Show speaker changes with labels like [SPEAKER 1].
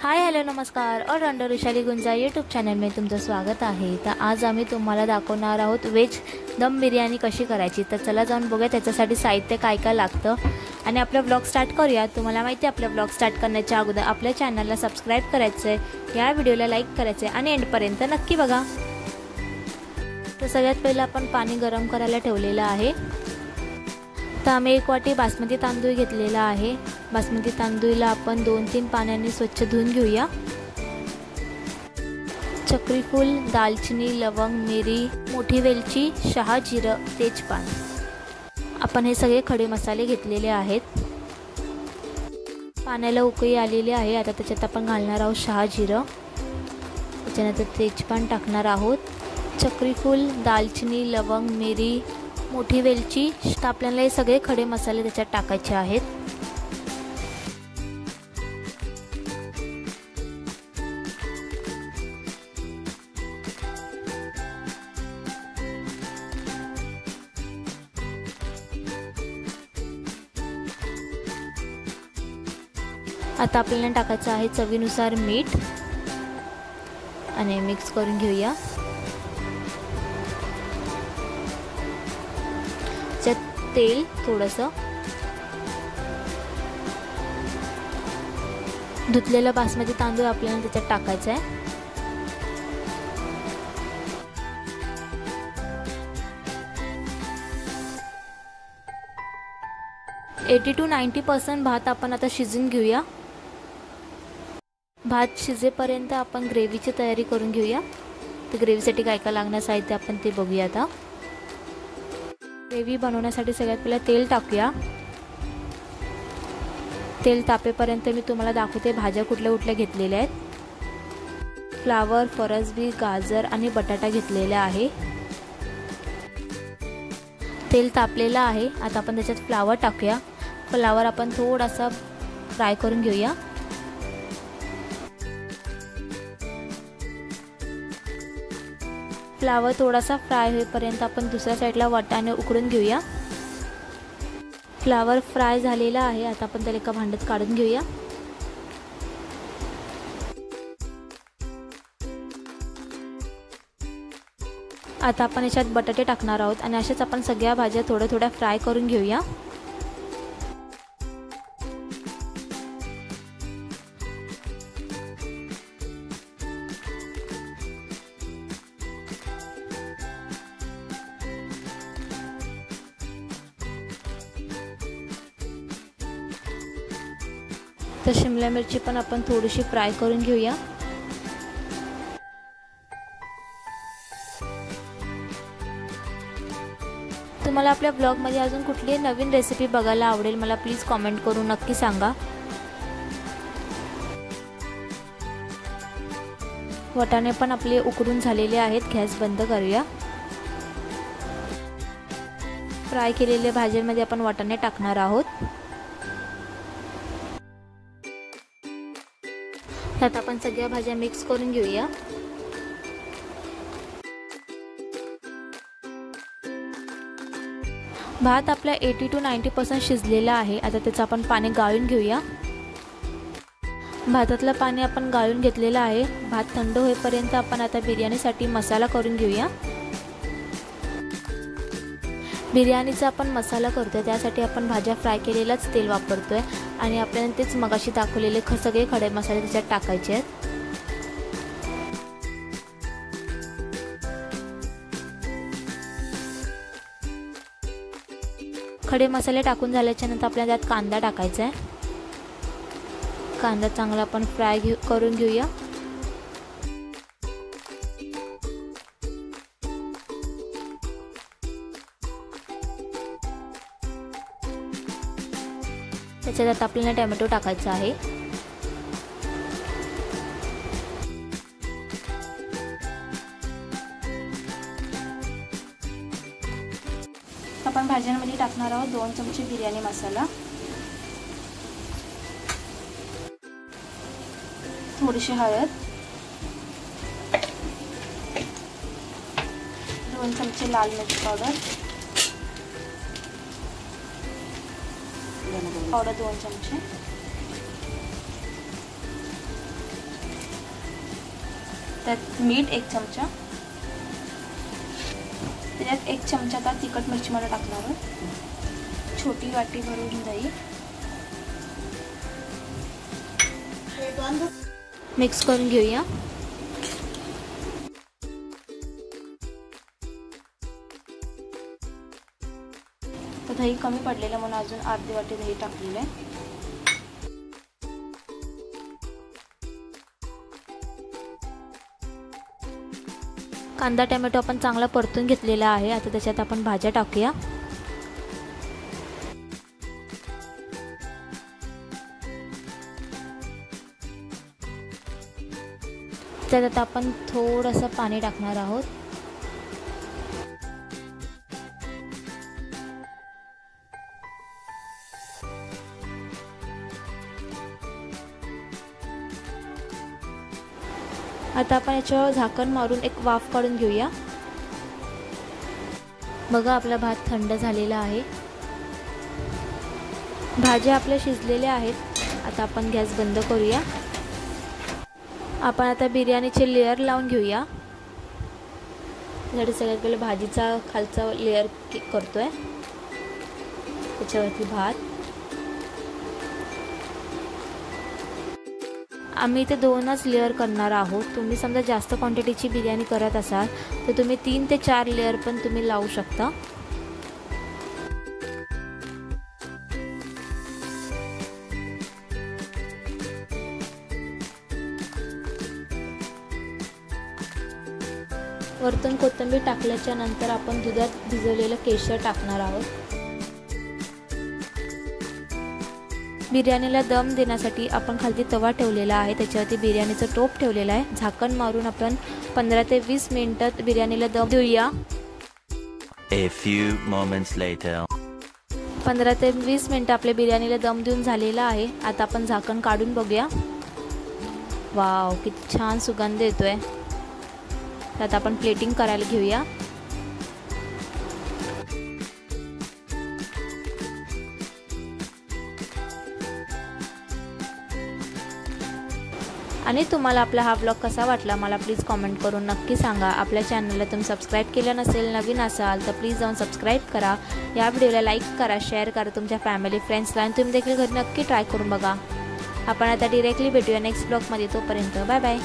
[SPEAKER 1] Hi hello नमस्कार और under Vishali गुंजा YouTube channel में तुमचं स्वागत आहे। तर आज आम्ही तुम्हाला दाखवणार आहोत व्हेज दम बिर्याणी कशी करायची। तर चला जाऊन बघूया त्याच्यासाठी साहित्य काय काय लागतं आणि आपला व्लॉग स्टार्ट करूया। तुम्हाला माहिती आहे आपला व्लॉग स्टार्ट करण्याच्या अगोदर आपल्या चॅनलला सबस्क्राइब करायचं आहे, या व्हिडिओला लाईक करायचं आहे आणि एंडपर्यंत नक्की बघा। तर सगळ्यात पहिला आपण पाणी गरम करायला ठेवलेलं आहे। तर आम्ही 1 वाटी बासमती तांदूळ घेतलेला आहे। बासमती तांदूळला आपण 2-3 पाण्याने स्वच्छ धुवून घेऊया। चक्रीफूल, दालचिनी, लवंग, मिरी, मोठी वेलची, शहा जिरं, तेजपान, आपण हे सगळे खडे मसाले घेतलेले आहेत। पाण्याला उकळी आलेली आहे। आता त्याच्यात आपण घालणार आहोत शहा जिरं, त्याच्यानंतर तेजपान टाकणार आहोत। चक्रीफूल, दालचिनी, लवंग, मिरी, मोठी वेलची, आपल्याला हे सगळे खडे मसाले त्याच्यात टाकायचे आहेत। आता आपल्याला टाकायचं आहे चवीनुसार मीठ आणि मिक्स करून घेऊया। तेल थोडंसं, धुतलेला बासमती तांदूळ आपल्याला त्याच्यात टाकायचा आहे। 80 to 90% भात आपण आता शिजून घेऊया। भात शिजेपर्यंत आपण ग्रेव्हीची तयारी करून घेऊया। तर ग्रेव्हीसाठी काय काय लागणार साहित्य आपण ते बघूया। आता ग्रेव्ही बनवण्यासाठी सगळ्यात पहिले तेल टाकूया। तेल तापेपर्यंत मी तुम्हाला दाखवते भाज्या कुठल्या कुठल्या घेतलेल्या आहेत। फ्लावर, फरसबी, गाजर आणि बटाटा घेतलेला आहे। तेल तापलेलं आहे। आता आपण त्याच्यात फ्लावर टाकूया। फ्लावर आपण थोडासा फ्राय करून घेऊया। फ्लावर थोडासा फ्राय होईपर्यंत आपण दुसऱ्या साईडला वाटाणे उकडून घेऊया। फ्लावर फ्राय झालेला आहे। आता आपण त्याला एका भांड्यात काढून घेऊया। आता आपण याच्यात बटाटे टाकणार आहोत आणि अशाच आपण सगळ्या भाज्या थोड्या थोड्या फ्राय करून घेऊया। तर शिमला मिरची पण आपण थोडीशी फ्राय करून घेऊया। तुम्हाला आपल्या ब्लॉगमध्ये अजून कुठली नवीन रेसिपी बघायला आवडेल मला प्लीज कमेंट करून नक्की सांगा। वाटाणे पण आपले उकडून झालेले आहेत। गॅस बंद करूया। फ्राय केलेल्या भाज्यांमध्ये आपण वाटाणे टाकणार आहोत। त्यात आपण सगळ्या भाज्या मिक्स करून घेऊया। भात आपला 80 to 90% शिजलेला आहे। आता त्याचं आपण पाणी गाळून घेऊया। भातातलं पाणी आपण गाळून घेतलेलं आहे। भात थंड होईपर्यंत आपण आता बिर्याणीसाठी मसाला करून घेऊया। बिर्याणीचा आपण मसाला करतोय त्यासाठी आपण भाज्या फ्राय केलेलाच तेल वापरतोय आणि आपल्याला तेच मगाशी दाखवलेले सगळे खडे मसाले त्याच्यात टाकायचे आहेत। खडे मसाले टाकून झाल्याच्या नंतर आपल्याला त्यात कांदा टाकायचा आहे। कांदा चांगला आपण फ्राय करून घेऊया। त्याच्यात आपल्याला टोमॅटो टाकायचा आहे। आपण भाज्यांमध्ये टाकणार आहोत 2 चमचे बिर्याणी मसाला, थोडीशी हळद, 2 चमचे लाल मिरची पावडर, पावडर 2 चमचे, त्यात मीठ 1 चमचा, त्याच्यात 1 चमचा आता तिखट मिरची मला टाकणार आहे, छोटी वाटी भरून दही, मिक्स करून घेऊया। तर दही कमी पडलेलं म्हणून अजून अर्धी वाटी दही टाकलेलं आहे। कांदा टोमॅटो आपण चांगला परतून घेतलेला आहे। आता त्याच्यात आपण भाज्या टाकूया। त्यात आता आपण थोडंसं पाणी टाकणार आहोत। आता आपण याच्यावर झाकण मारून एक वाफ काढून घेऊया। बघा आपला भात थंड झालेला आहे, भाज्या आपल्या शिजलेल्या आहेत। आता आपण गॅस बंद करूया। आपण आता बिर्याणीचे लेयर लावून घेऊया। त्यासाठी सगळ्यात पहिले भाजीचा खालचा लेयर करतोय, त्याच्यावरती भात। आम्ही इथे 2च लेयर करणार आहोत। तुम्ही समजा जास्त क्वांटिटीची बिर्याणी करत असाल तर तुम्ही 3 ते 4 लेयर पण तुम्ही लावू शकता। वरतून कोथिंबीर टाकल्याच्या नंतर आपण दुधात भिजवलेलं केशर टाकणार आहोत। बिर्याणीला दम देण्यासाठी आपण खाली तवा ठेवलेला आहे, त्याच्यावरती बिर्याणीचं टोप ठेवलेला आहे। झाकण मारून आपण 15 ते 20 मिनिटात बिर्याणीला दम देऊया।
[SPEAKER 2] A few moments later.
[SPEAKER 1] 15 ते 20 मिनिटं आपल्या बिर्याणीला दम देऊन झालेला आहे। आता आपण झाकण काढून बघूया। वाव, किती छान सुगंध येतोय। आता आपण प्लेटिंग करायला घेऊया। आणि तुम्हाला आपला हा ब्लॉग कसा वाटला मला प्लीज कमेंट करून नक्की सांगा। आपल्या चॅनलला तुम्ही सबस्क्राईब केलं नसेल, नवीन असाल तर प्लीज जाऊन सबस्क्राईब करा। या व्हिडिओला लाईक करा, शेअर करा तुमच्या फॅमिली फ्रेंड्सला, आणि तुम्ही देखील घरी नक्की ट्राय करून बघा। आपण आता डायरेक्टली भेटूया नेक्स्ट ब्लॉगमध्ये। तोपर्यंत बाय बाय।